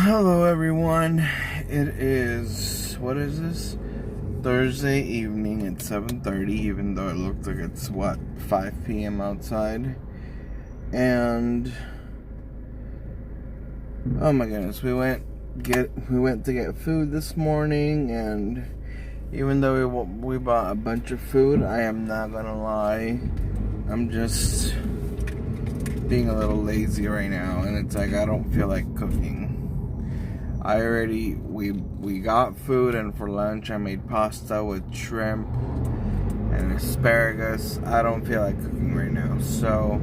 Hello everyone. It is, what is this? Thursday evening at 7:30, even though it looks like it's 5 p.m. outside. And oh my goodness, we went to get food this morning, and even though we bought a bunch of food, I am not gonna lie, I'm just being a little lazy right now, and it's like I don't feel like cooking. We got food, and for lunch I made pasta with shrimp and asparagus. I don't feel like cooking right now. So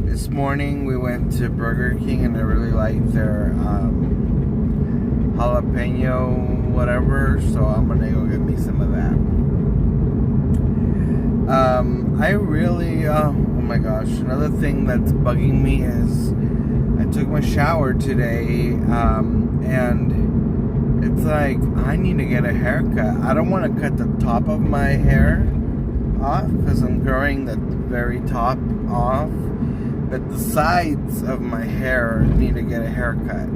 this morning we went to Burger King, and I really liked their jalapeno whatever, so I'm gonna go get me some of that. Oh my gosh, another thing that's bugging me is I took my shower today, and it's like I need to get a haircut. I don't want to cut the top of my hair off because I'm growing the very top off, but the sides of my hair need to get a haircut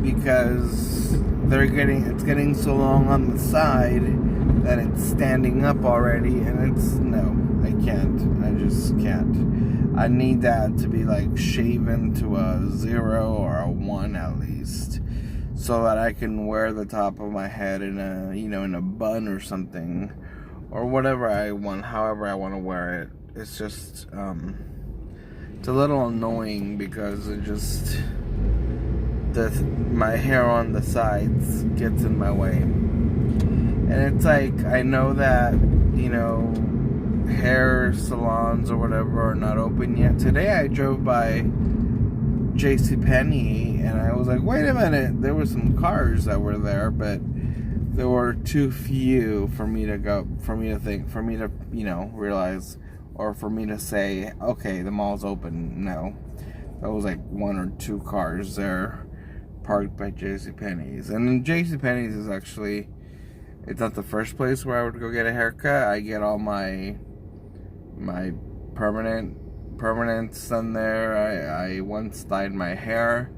because it's getting so long on the side that it's standing up already, and I can't. I just can't. I need that to be like shaven to a 0 or a 1 at least, so that I can wear the top of my head in a bun or something, or whatever I want, however I want to wear it. It's just it's a little annoying because my hair on the sides gets in my way, and it's like I know that hair salons or whatever are not open yet. Today I drove by JCPenney, and I was like, wait a minute, there were some cars that were there, but there were too few for me to realize, or for me to say, okay, the mall's open. No, there was like 1 or 2 cars there parked by JCPenney's. And then JCPenney's is actually, it's not the first place where I would go get a haircut. I get all my permanents done there. I once dyed my hair.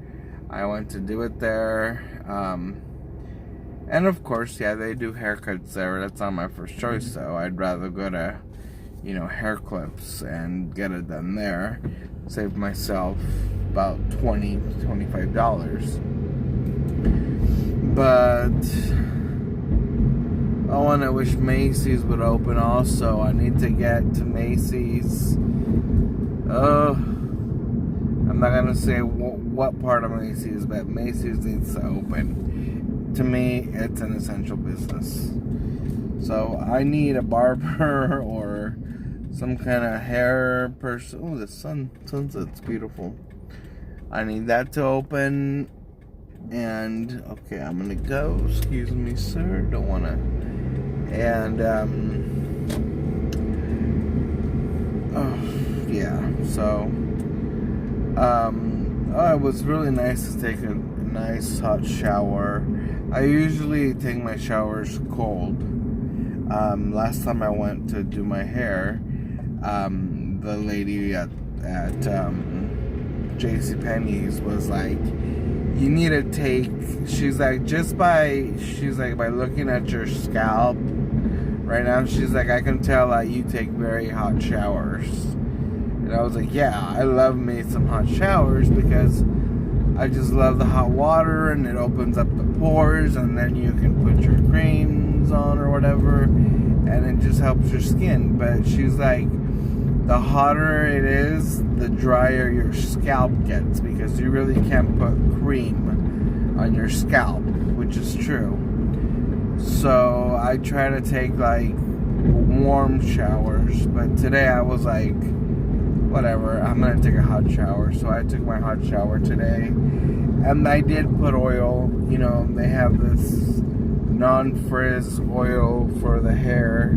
I went to do it there. And of course, yeah, they do haircuts there. That's not my first choice, though. I'd rather go to, hair clips and get it done there. Save myself about $20 to $25. But oh, and I wish Macy's would open also. I need to get to Macy's. I'm not going to say what part of Macy's, but Macy's needs to open. To me, it's an essential business. So I need a barber or some kind of hair person. Oh, the sunset's beautiful. I need that to open. And, okay, I'm going to go. Excuse me, sir. Don't want to. And, it was really nice to take a nice hot shower. I usually take my showers cold. Last time I went to do my hair, the lady at JCPenney's was like, you need to take, she's like, by looking at your scalp right now, she's like, I can tell that you take very hot showers. And I was like, yeah, I love me some hot showers because I just love the hot water, and it opens up the pores, and then you can put your creams on or whatever, and it just helps your skin. But she's like, the hotter it is, the drier your scalp gets, because you really can't put cream on your scalp, which is true. So I try to take like warm showers, but today I was like, whatever, I'm gonna take a hot shower. So I took my hot shower today, and I did put oil. They have this non-frizz oil for the hair,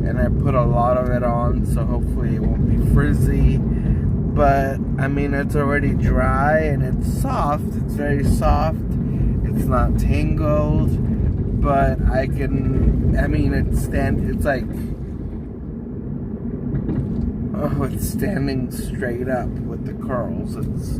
and I put a lot of it on, so hopefully it won't be frizzy. But I mean, it's already dry, and it's soft. It's very soft. It's not tangled, but it's like, Oh, it's standing straight up with the curls. It's,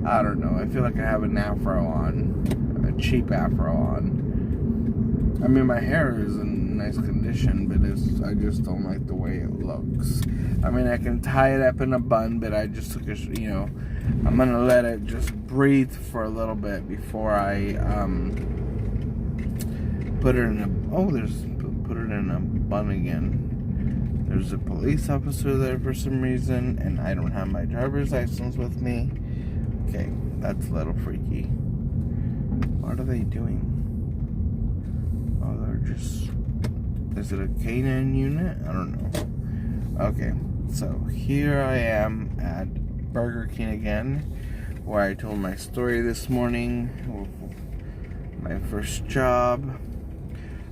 I don't know. I feel like I have an afro on, a cheap afro on. I mean, my hair is in nice condition, but I just don't like the way it looks. I mean, I can tie it up in a bun, but I just took a, I'm gonna let it just breathe for a little bit before I put it in a, put it in a bun again. There's a police officer there for some reason, and I don't have my driver's license with me. Okay, that's a little freaky. What are they doing? Oh, they're just... Is it a K9 unit? I don't know. Okay, so here I am at Burger King again, where I told my story this morning. My first job.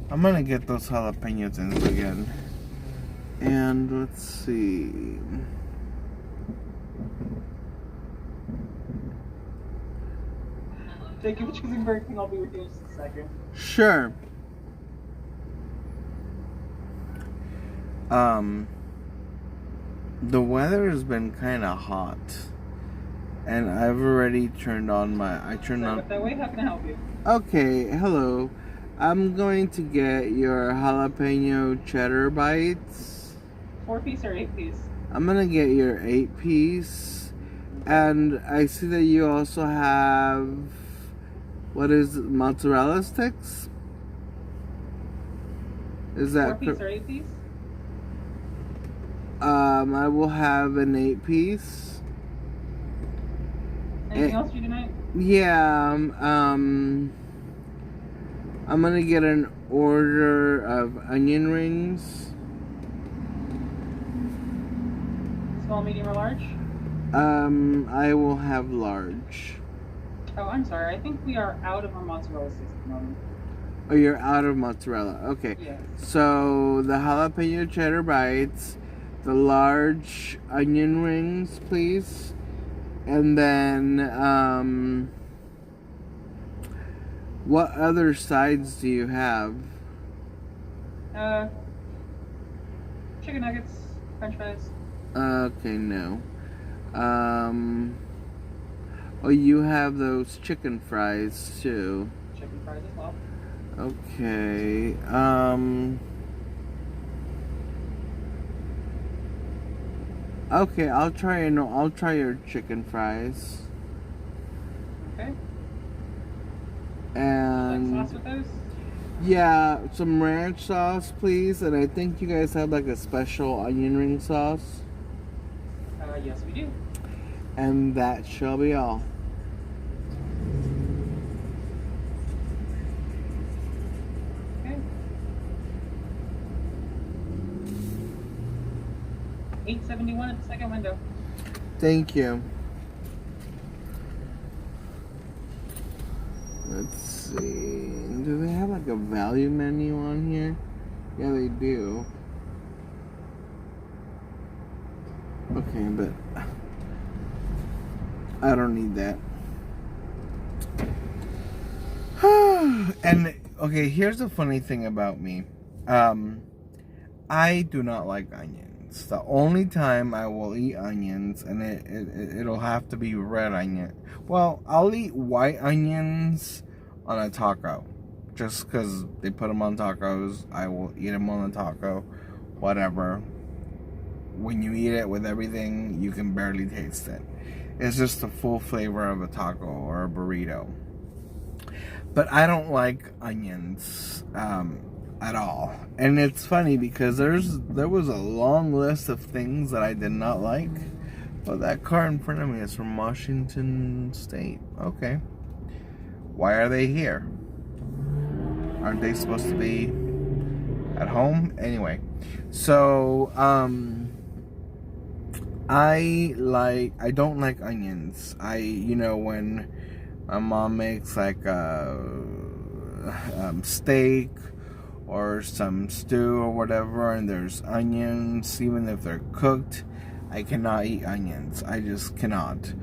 I'm gonna get those jalapeno things again. And let's see. Thank you for choosing Burger King. I'll be with you in just a second. Sure. The weather has been kind of hot, and I've already turned on my. That way, how can I help you? Okay, hello. I'm going to get your jalapeno cheddar bites. 4-piece or 8-piece? I'm gonna get your 8-piece, and I see that you also have, what is it, mozzarella sticks? Is that 4-piece or 8-piece? I will have an 8-piece. Anything else for you tonight? Yeah, I'm gonna get an order of onion rings. Small, medium, or large? I will have large. Oh, I'm sorry. I think we are out of our mozzarella sticks at the moment. Oh, you're out of mozzarella. Okay. Yes. So the jalapeno cheddar bites, the large onion rings, please. And then, what other sides do you have? Chicken nuggets, French fries. Okay, no. Oh, you have those chicken fries too. Chicken fries as well. Okay. Okay, I'll try your chicken fries. Okay. And Like sauce with those? yeah, some ranch sauce, please. And I think you guys have like a special onion ring sauce. Yes, we do. And that shall be all. Okay. $8.71 at the second window. Thank you. Let's see. Do they have like a value menu on here? Yeah, they do. Okay, but I don't need that. And okay, here's the funny thing about me. I do not like onions. The only time I will eat onions, and it'll have to be red onion. Well, I'll eat white onions on a taco, just because they put them on tacos. I will eat them on a taco, whatever. When you eat it with everything, you can barely taste it. It's just the full flavor of a taco or a burrito. But I don't like onions at all. And it's funny because there was a long list of things that I did not like. But that car in front of me is from Washington State. Okay. Why are they here? Aren't they supposed to be at home? Anyway. So, I don't like onions. When my mom makes like a steak or some stew or whatever, and there's onions, even if they're cooked, I cannot eat onions. I just cannot.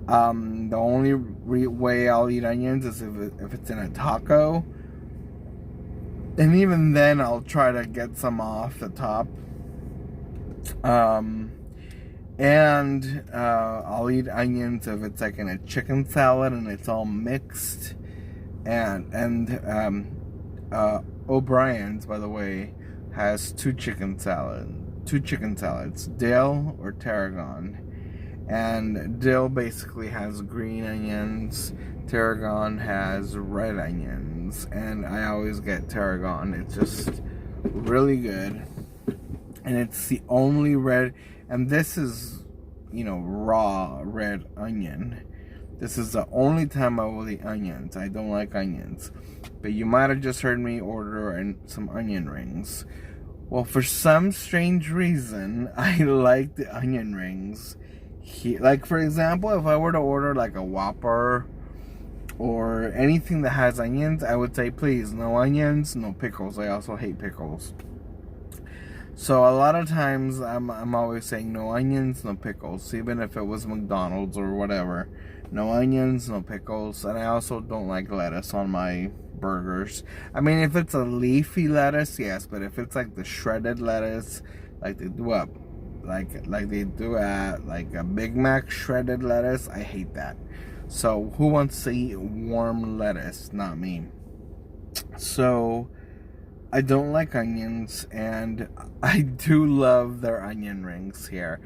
The only way I'll eat onions is if it's in a taco, and even then I'll try to get some off the top. And I'll eat onions if it's like in a chicken salad and it's all mixed. And O'Brien's, by the way, has two chicken salads, dill or tarragon. And dill basically has green onions, tarragon has red onions, and I always get tarragon. It's just really good, and it's the only red, and this is, raw red onion. This is the only time I will eat onions. I don't like onions, but you might have just heard me order some onion rings. Well, for some strange reason, I like the onion rings. Like, for example, if I were to order like a Whopper or anything that has onions, I would say, please, no onions, no pickles. I also hate pickles. So a lot of times I'm always saying no onions, no pickles, even if it was McDonald's or whatever. No onions, no pickles, and I also don't like lettuce on my burgers. I mean, if it's a leafy lettuce, yes, but if it's like the shredded lettuce, like they do up, like they do at like a Big Mac shredded lettuce, I hate that. So who wants to eat warm lettuce? Not me. So I don't like onions, and I do love their onion rings here.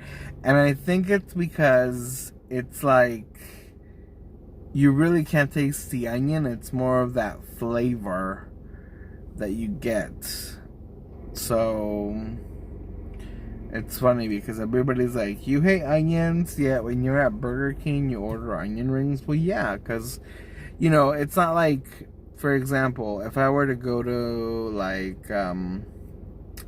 And I think it's because it's like you really can't taste the onion. It's more of that flavor that you get. So it's funny because everybody's like, you hate onions, yet when you're at Burger King you order onion rings. Well, yeah, because it's not like, for example, if I were to go to like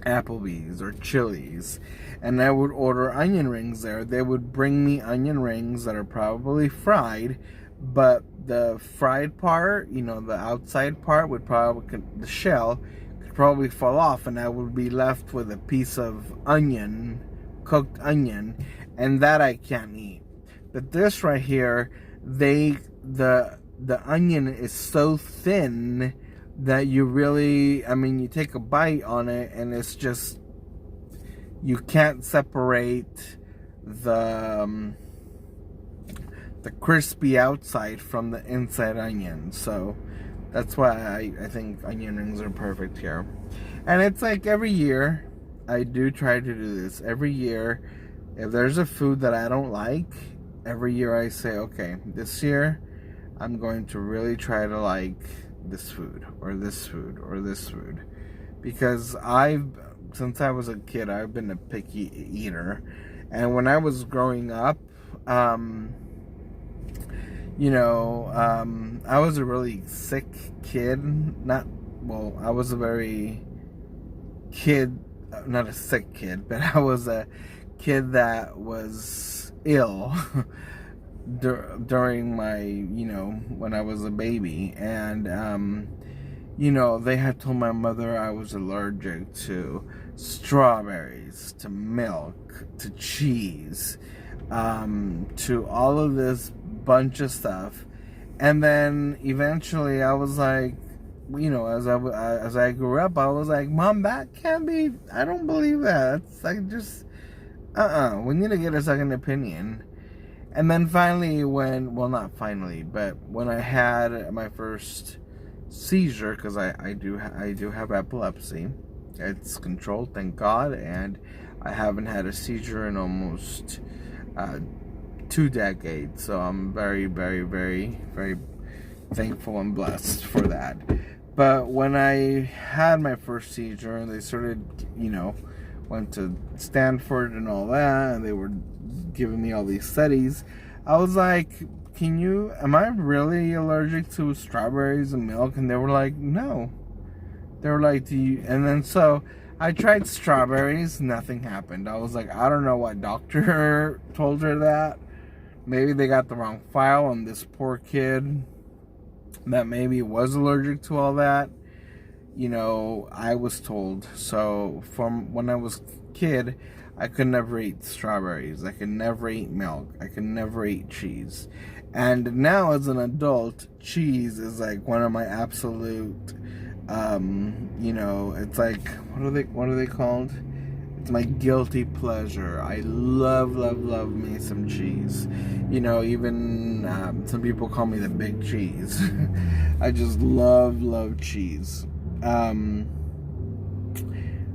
Applebee's or Chili's and I would order onion rings there, they would bring me onion rings that are probably fried, but the fried part, the outside part would probably, the shell could probably fall off, and I would be left with a piece of onion, cooked onion, and that I can't eat. But this right here, the onion is so thin that you really, you take a bite on it and it's just, you can't separate the crispy outside from the inside onion. So that's why I think onion rings are perfect here. And it's like every year I do try to do this. Every year, if there's a food that I don't like, every year I say, okay, this year I'm going to really try to like this food or this food or this food, because since I was a kid, I've been a picky eater. And when I was growing up, I was a really sick kid. I was a very not a sick kid, but I was a kid that was ill during my, when I was a baby. And, they had told my mother I was allergic to strawberries, to milk, to cheese, to all of this bunch of stuff. And then eventually I was like, as I grew up, I was like, Mom, that can't be, I don't believe that. It's like, just, we need to get a second opinion. And then finally not finally, but when I had my first seizure, because I do have epilepsy, it's controlled, thank God, and I haven't had a seizure in almost 2 decades, so I'm very, very, very, very thankful and blessed for that. But when I had my first seizure and they started, went to Stanford and all that, and they were giving me all these studies, I was like, am I really allergic to strawberries and milk? And they were like, no. They were like, and then so I tried strawberries, nothing happened. I was like, I don't know what doctor told her that. Maybe they got the wrong file on this poor kid that maybe was allergic to all that. I was told. So from when I was a kid, I could never eat strawberries. I could never eat milk. I could never eat cheese. And now as an adult, cheese is like one of my absolute, it's like, what are they called? it's my guilty pleasure. I love me some cheese. You know, even some people call me the big cheese. I just love cheese.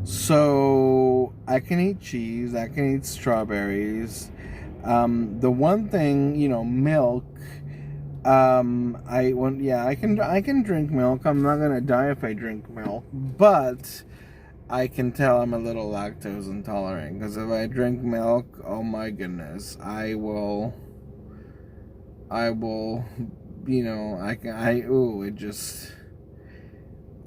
So I can eat cheese. I can eat strawberries. The one thing, you know, milk. I can drink milk. I'm not gonna die if I drink milk, but I can tell I'm a little lactose intolerant, because if I drink milk, oh my goodness, I will, you know,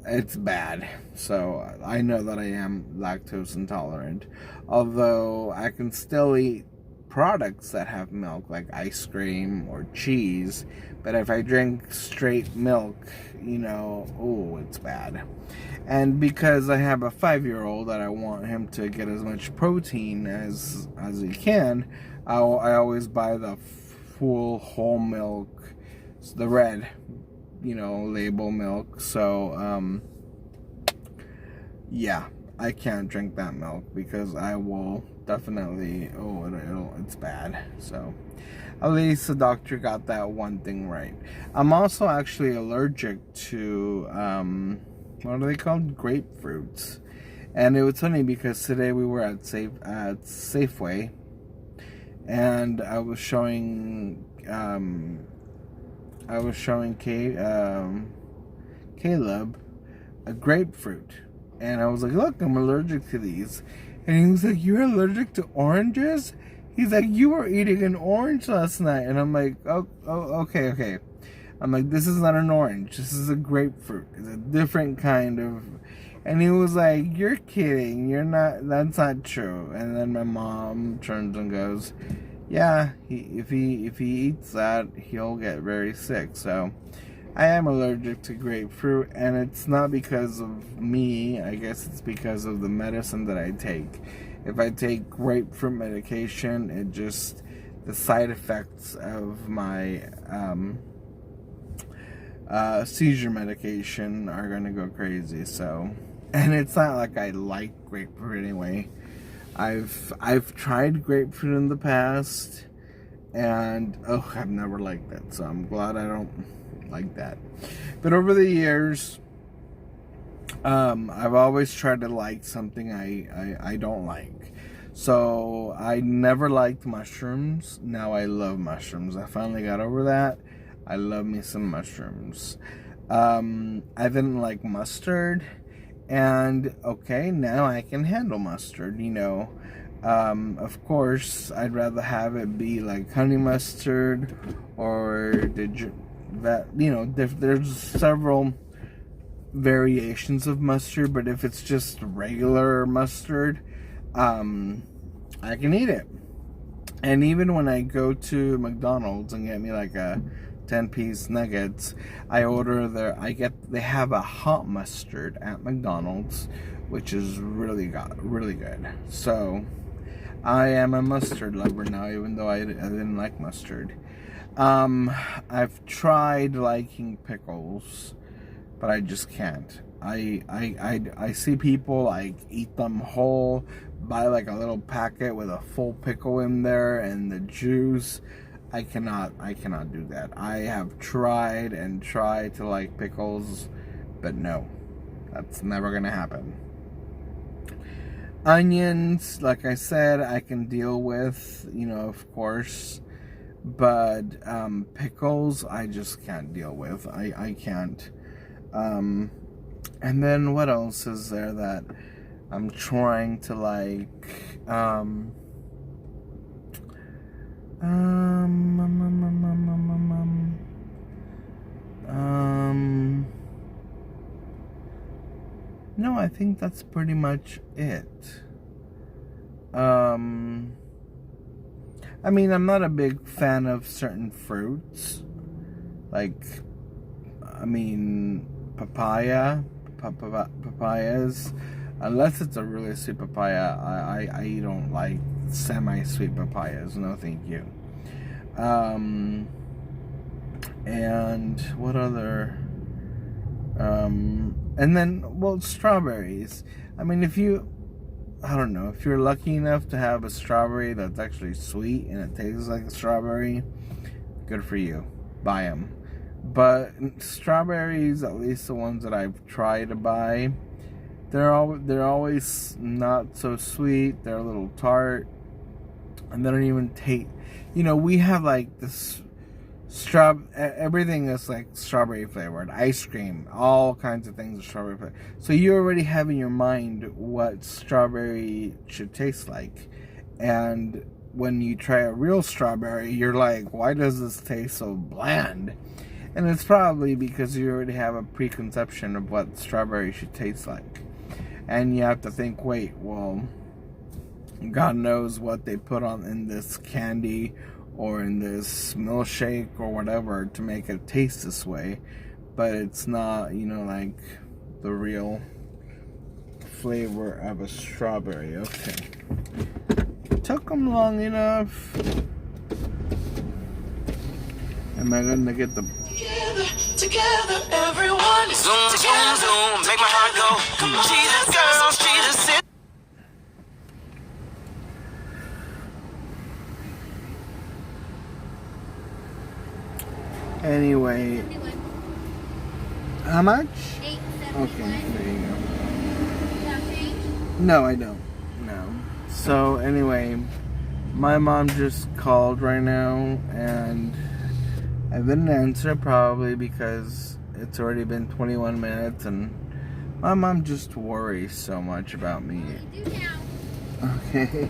it's bad. So I know that I am lactose intolerant, although I can still eat products that have milk, like ice cream or cheese, but if I drink straight milk, you know, it's bad. And because I have a 5-year-old that I want him to get as much protein as he can, I always buy the full whole milk, the red, you know, label milk. So yeah, I can't drink that milk because I will definitely, it's bad. So at least the doctor got that one thing right. I'm also actually allergic to what are they called? Grapefruits. And it was funny because today we were at Safeway, and I was showing Caleb a grapefruit, and I was like, "Look, I'm allergic to these." And he was like, "You're allergic to oranges?" He's like, "You were eating an orange last night." And I'm like, "Oh, okay." I'm like, "This is not an orange. This is a grapefruit. It's a different kind of." And he was like, "You're kidding. You're not. That's not true." And then my mom turns and goes, "Yeah, if he eats that, he'll get very sick." So I am allergic to grapefruit, and it's not because of me. I guess it's because of the medicine that I take. If I take grapefruit medication, the side effects of my seizure medication are gonna go crazy. So, and it's not like I like grapefruit anyway. I've tried grapefruit in the past, and I've never liked it. So I'm glad I don't like that. But over the years, I've always tried to like something I don't like. So I never liked mushrooms. Now I love mushrooms. I finally got over that. I love me some mushrooms. I didn't like mustard, and okay, now I can handle mustard, you know. Of course, I'd rather have it be like honey mustard, or there's several variations of mustard, but if it's just regular mustard, I can eat it. And even when I go to McDonald's and get me like a 10-piece nuggets, they have a hot mustard at McDonald's, which is really good. So I am a mustard lover now, even though I didn't like mustard. I've tried liking pickles, but I just can't. I see people like eat them whole, buy like a little packet with a full pickle in there and the juice. I cannot do that. I have tried to like pickles, but no, that's never gonna happen. Onions, like I said, I can deal with, you know, of course, but pickles I just can't deal with. I can't. And then what else is there that I'm trying to like? No, I think that's pretty much it. I mean, I'm not a big fan of certain fruits. Like, I mean, papayas. Unless it's a really sweet papaya, I don't like semi-sweet papayas. No, thank you. And what other? And then, well, strawberries. I mean, if you I don't know, if you're lucky enough to have a strawberry that's actually sweet and it tastes like a strawberry, good for you. Buy them. But strawberries, at least the ones that I've tried to buy, they're always not so sweet. They're a little tart, and they don't even taste. You know, we have like this everything is like strawberry flavored. Ice cream, all kinds of things are strawberry flavored. So you already have in your mind what strawberry should taste like, and when you try a real strawberry, you're like, why does this taste so bland? And it's probably because you already have a preconception of what strawberry should taste like. And you have to think, wait, well, God knows what they put on in this candy or in this milkshake or whatever to make it taste this way. But it's not, you know, like the real flavor of a strawberry. Okay. Took them long enough. Am I gonna get the... Together, everyone. Zoom, zoom, zoom, make my heart go. Come on, Jesus, girls, Jesus, sit. Anyway, how much? $8.71. Okay, there you go. You have change? No, I don't. No. So anyway, my mom just called right now, and I didn't answer probably because it's already been 21 minutes, and my mom just worries so much about me. You do now. Okay.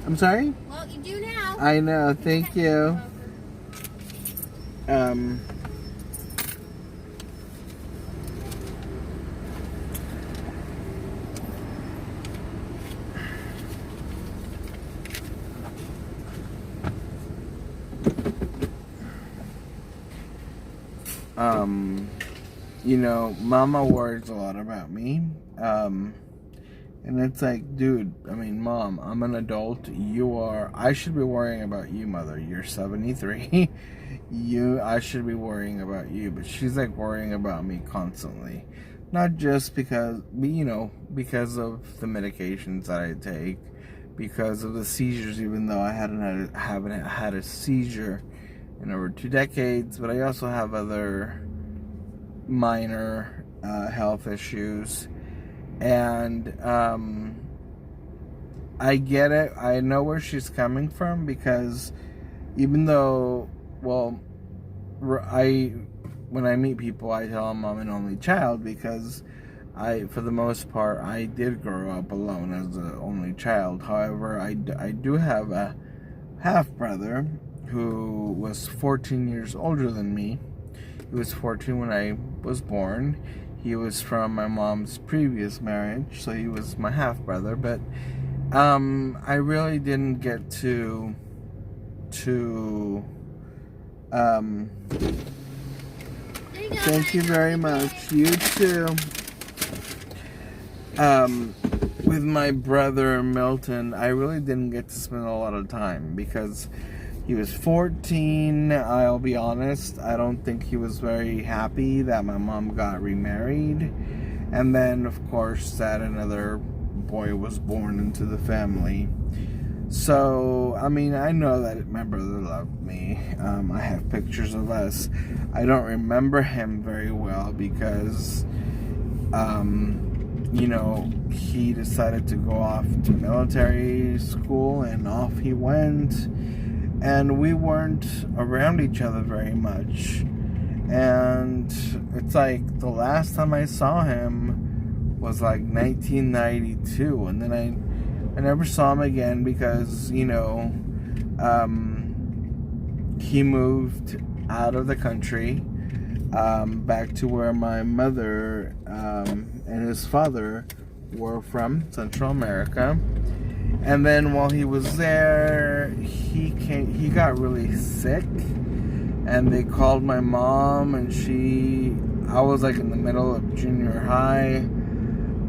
I'm sorry? Well, you do now. I know. Thank you. You know, Mama worries a lot about me. And it's like, dude, I mean, Mom, I'm an adult. I should be worrying about you, Mother. You're 73. I should be worrying about you. But she's like worrying about me constantly. Not just because, you know, because of the medications that I take, because of the seizures, even though I haven't had a seizure in over 2 decades, but I also have other minor health issues. And I get it. I know where she's coming from, because even though, well, when I meet people, I tell them I'm an only child, because for the most part, I did grow up alone as an only child. However, I do have a half-brother who was 14 years older than me. He was 14 when I was born. He was from my mom's previous marriage, so he was my half-brother. But I really didn't get to thank you very much. You too. With my brother Milton, I really didn't get to spend a lot of time because he was 14. I'll be honest, I don't think he was very happy that my mom got remarried. And then, of course, that another boy was born into the family. So, I mean, I know that my brother loved me. I have pictures of us. I don't remember him very well because, you know, he decided to go off to military school, and off he went. And we weren't around each other very much. And it's like the last time I saw him was like 1992. And then I never saw him again because, you know, he moved out of the country back to where my mother and his father were from, Central America. And then while he was there, he got really sick, and they called my mom, and I was like in the middle of junior high,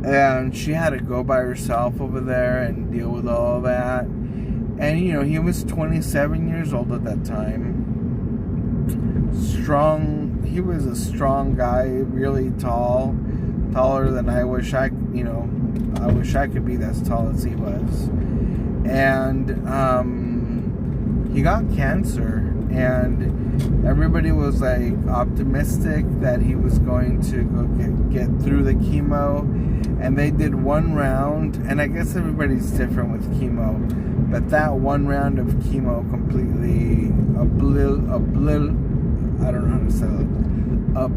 and she had to go by herself over there and deal with all that. And you know, he was 27 years old at that time. He was a strong guy, really tall, taller than I wish I you know, I wish I could be as tall as he was. And he got cancer, and everybody was like optimistic that he was going to go get through the chemo. And they did one round, and I guess everybody's different with chemo, but that one round of chemo completely I don't know how to say it. I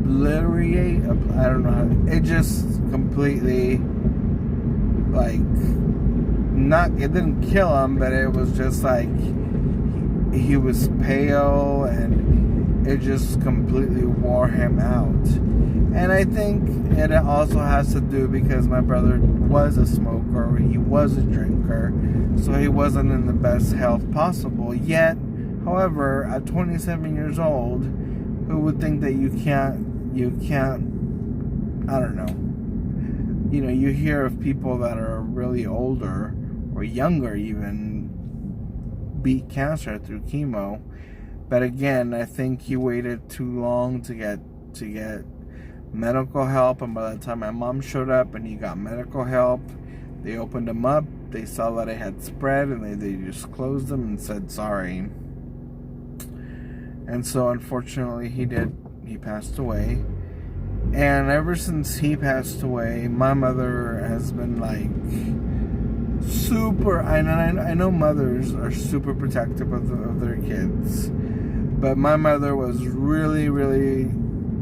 don't know how it just completely, like, it didn't kill him, but it was just like he was pale, and it just completely wore him out. And I think it also has to do because my brother was a smoker, he was a drinker, so he wasn't in the best health possible. Yet, however, at 27 years old, who would think that you can't, I don't know. You know, you hear of people that are really older or younger even beat cancer through chemo. But again, I think he waited too long to get medical help, and by the time my mom showed up and he got medical help, they opened him up, they saw that it had spread, and they just closed him and said sorry. And so unfortunately he passed away. And ever since he passed away, my mother has been like super, I know mothers are super protective of their kids, but my mother was really,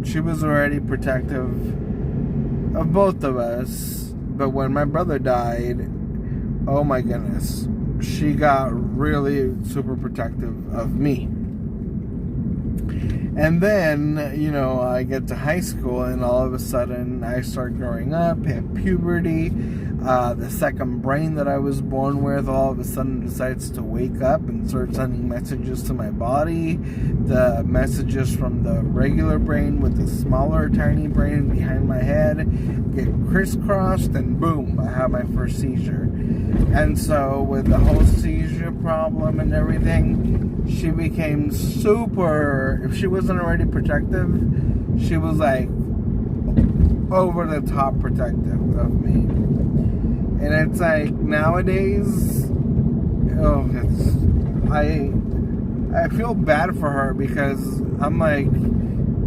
she was already protective of both of us. But when my brother died, oh my goodness, she got really super protective of me. And then, you know, I get to high school, and all of a sudden I start growing up, hit puberty. The second brain that I was born with all of a sudden decides to wake up and start sending messages to my body. The messages from the regular brain with the smaller, tiny brain behind my head get crisscrossed, and boom, I have my first seizure. And so with the whole seizure problem and everything, she became super, if she wasn't already protective, she was like over the top protective of me. And it's like nowadays, I feel bad for her, because I'm like,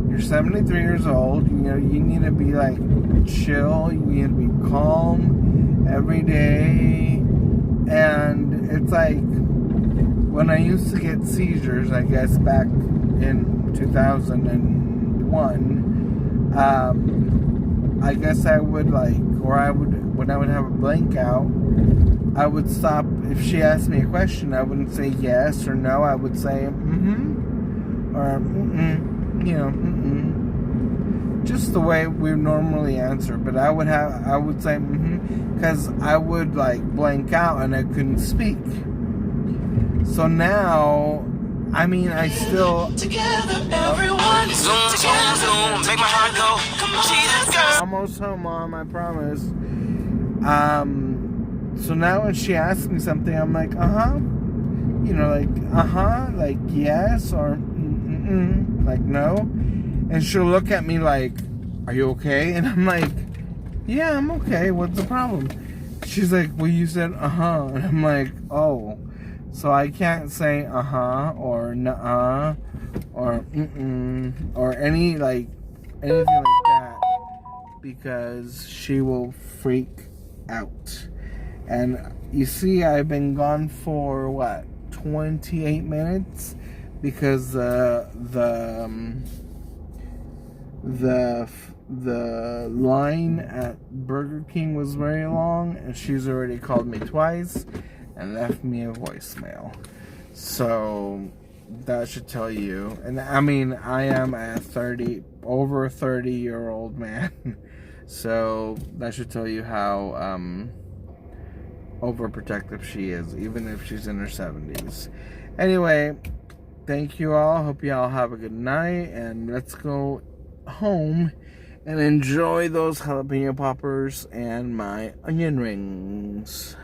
you're 73 years old, you know, you need to be like chill, you need to be calm every day. And it's like, when I used to get seizures, I guess back in 2001, I guess I would like, when I would have a blank out, I would stop. If she asked me a question, I wouldn't say yes or no. I would say or you know, just the way we normally answer. But I would say because I would like blank out and I couldn't speak. So now, I mean, I still Together, everyone. Zoom, zoom, zoom. Make my heart go. Jesus, girl. almost home, Mom, I promise. So now when she asks me something, I'm like, you know, like, like yes, or like no. And she'll look at me like, are you okay? And I'm like, yeah, I'm okay. What's the problem? She's like, well, you said and I'm like, oh. So I can't say or nuh or or anything like that, because she will freak out. And you see, I've been gone for what, 28 minutes, because the line at Burger King was very long, and she's already called me twice and left me a voicemail. So that should tell you. And I mean, I am a over 30-year-old man. So that should tell you how overprotective she is, even if she's in her 70s. Anyway, thank you all. Hope you all have a good night, and let's go home and enjoy those jalapeno poppers and my onion rings.